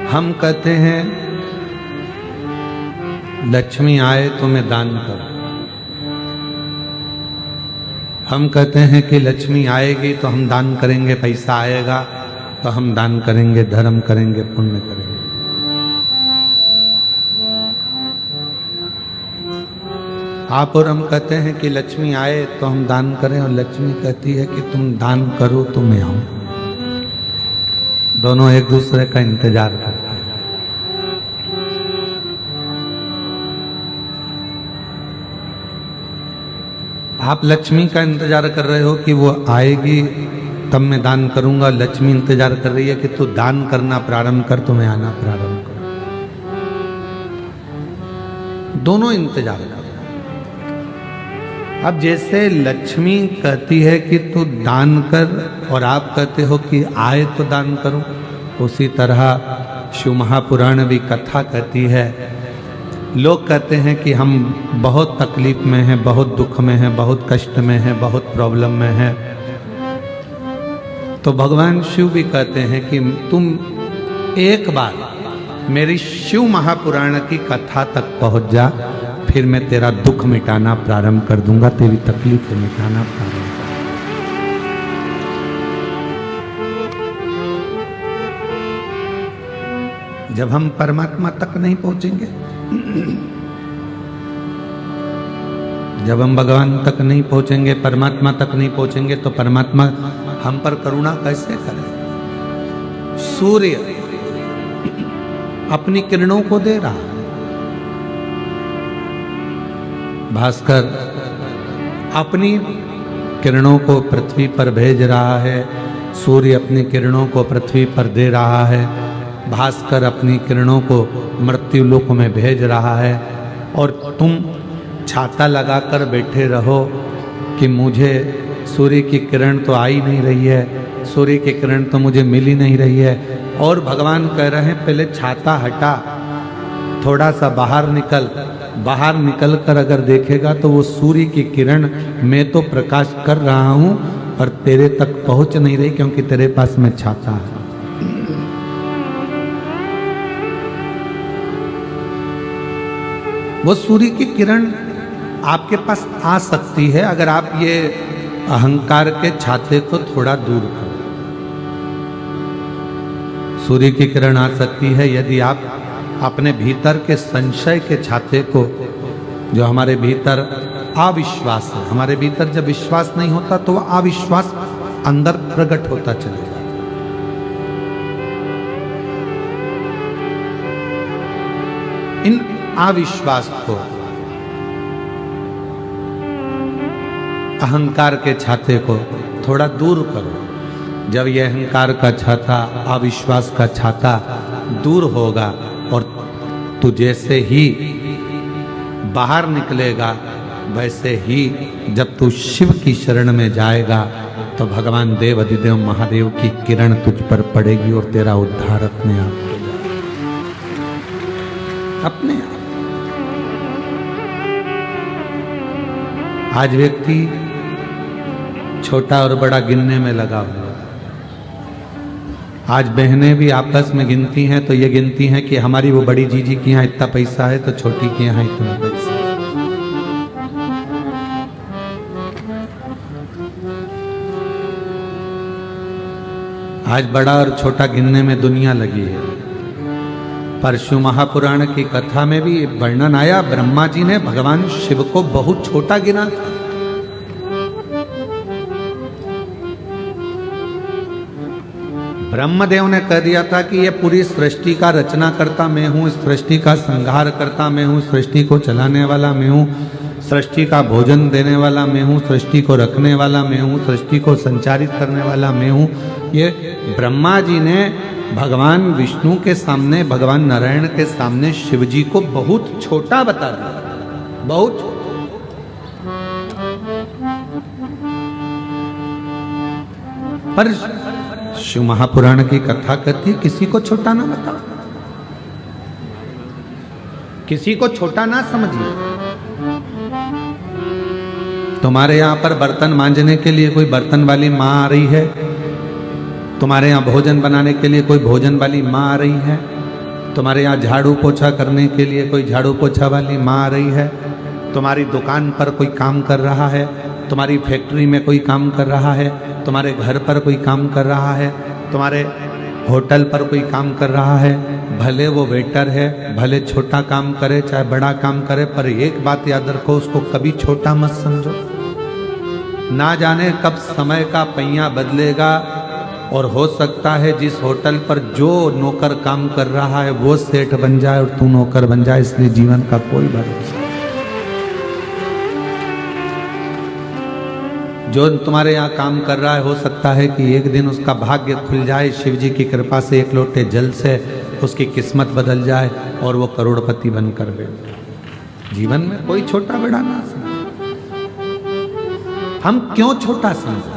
हम कहते हैं लक्ष्मी आए तो मैं दान करूं। हम कहते हैं कि लक्ष्मी आएगी तो हम दान करेंगे, पैसा आएगा तो हम दान करेंगे, धर्म करेंगे, पुण्य करेंगे। आप और हम कहते हैं कि लक्ष्मी आए तो हम दान करें, और लक्ष्मी कहती है कि तुम दान करो तो मैं आऊं। दोनों एक दूसरे का इंतजार करते हैं। आप लक्ष्मी का इंतजार कर रहे हो कि वो आएगी तब मैं दान करूंगा, लक्ष्मी इंतजार कर रही है कि तू दान करना प्रारंभ कर तो मैं आना प्रारंभ करूं। दोनों इंतजार कर रहे हैं। अब जैसे लक्ष्मी कहती है कि तू दान कर और आप कहते हो कि आए तो दान करूं, उसी तरह शिव महापुराण भी कथा कहती है। लोग कहते हैं कि हम बहुत तकलीफ में हैं, बहुत दुख में हैं, बहुत कष्ट में हैं, बहुत प्रॉब्लम में हैं, तो भगवान शिव भी कहते हैं कि तुम एक बार मेरी शिव महापुराण की कथा तक पहुंच जा, फिर मैं तेरा दुख मिटाना प्रारंभ कर दूंगा, तेरी तकलीफ मिटाना प्रारंभ कर दूंगा। जब हम परमात्मा तक नहीं पहुंचेंगे, जब हम भगवान तक नहीं पहुंचेंगे, परमात्मा तक नहीं पहुंचेंगे, तो परमात्मा हम पर करुणा कैसे करे? सूर्य अपनी किरणों को दे रहा है, भास्कर अपनी किरणों को पृथ्वी पर भेज रहा है, सूर्य अपनी किरणों को पृथ्वी पर दे रहा है, भास्कर अपनी किरणों को मृत्युलोक में भेज रहा है, और तुम छाता लगाकर बैठे रहो कि मुझे सूर्य की किरण तो आ ही नहीं रही है, सूर्य की किरण तो मुझे मिल ही नहीं रही है। और भगवान कह रहे हैं पहले छाता हटा, थोड़ा सा बाहर निकल, बाहर निकल कर अगर देखेगा तो वो सूर्य की किरण मैं तो प्रकाश कर रहा हूं और तेरे तक पहुंच नहीं रही, क्योंकि तेरे पास में छाता है। वो सूर्य की किरण आपके पास आ सकती है अगर आप ये अहंकार के छाते को थोड़ा दूर करो। सूर्य की किरण आ सकती है यदि आप अपने भीतर के संशय के छाते को, जो हमारे भीतर अविश्वास है, हमारे भीतर जब विश्वास नहीं होता तो वह अविश्वास अंदर प्रकट होता चला जाता। इन अविश्वास को, अहंकार के छाते को थोड़ा दूर करो। जब यह अहंकार का छाता, अविश्वास का छाता दूर होगा और तू जैसे ही बाहर निकलेगा, वैसे ही जब तू शिव की शरण में जाएगा तो भगवान देव अधिदेव महादेव की किरण तुझ पर पड़ेगी और तेरा उद्धार अपने आप हो जाएगा, अपने आप। आज व्यक्ति छोटा और बड़ा गिनने में लगा हुआ। आज बहनें भी आपस में गिनती हैं तो ये गिनती हैं कि हमारी वो बड़ी जीजी के यहाँ इतना पैसा है तो छोटी के यहाँ इतना पैसा। आज बड़ा और छोटा गिनने में दुनिया लगी है। परशु महापुराण की कथा में भी वर्णन आया, ब्रह्मा जी ने भगवान शिव को बहुत छोटा गिना था। ब्रह्मदेव ने कह दिया था कि ये पूरी सृष्टि का रचना करता मैं हूँ, सृष्टि का संहार करता मैं हूँ, सृष्टि को चलाने वाला मैं हूँ, सृष्टि का भोजन देने वाला मैं हूँ, सृष्टि को रखने वाला मैं हूँ, सृष्टि को संचारित करने वाला मैं हूँ। ये ब्रह्मा जी ने भगवान विष्णु के सामने, भगवान नारायण के सामने शिव जी को बहुत छोटा बता दिया, बहुत छोटा। पर शिव महापुराण की कथा कहती है किसी को छोटा ना बताओ, किसी को छोटा ना समझिए। तुम्हारे यहां पर बर्तन मांजने के लिए कोई बर्तन वाली माँ आ रही है, तुम्हारे यहाँ भोजन बनाने के लिए कोई भोजन वाली माँ आ रही है, तुम्हारे यहाँ झाड़ू पोछा करने के लिए कोई झाड़ू पोछा वाली माँ आ रही है, तुम्हारी दुकान पर कोई काम कर रहा है, तुम्हारी फैक्ट्री में कोई काम कर रहा है, तुम्हारे घर पर कोई काम कर रहा है, तुम्हारे होटल पर कोई काम कर रहा है, भले वो वेटर है, भले छोटा काम करे चाहे बड़ा काम करे, पर एक बात याद रखो, उसको कभी छोटा मत समझो। ना जाने कब समय का पहिया बदलेगा और हो सकता है जिस होटल पर जो नौकर काम कर रहा है वो सेठ बन जाए और तू नौकर बन जाए, इसलिए जीवन का कोई भरोसा। जो तुम्हारे यहाँ काम कर रहा है हो सकता है कि एक दिन उसका भाग्य खुल जाए, शिव जी की कृपा से एक लोटे जल से उसकी किस्मत बदल जाए और वो करोड़पति बनकर बैठे। जीवन में कोई छोटा बड़ा ना समझे। हम क्यों छोटा समझे?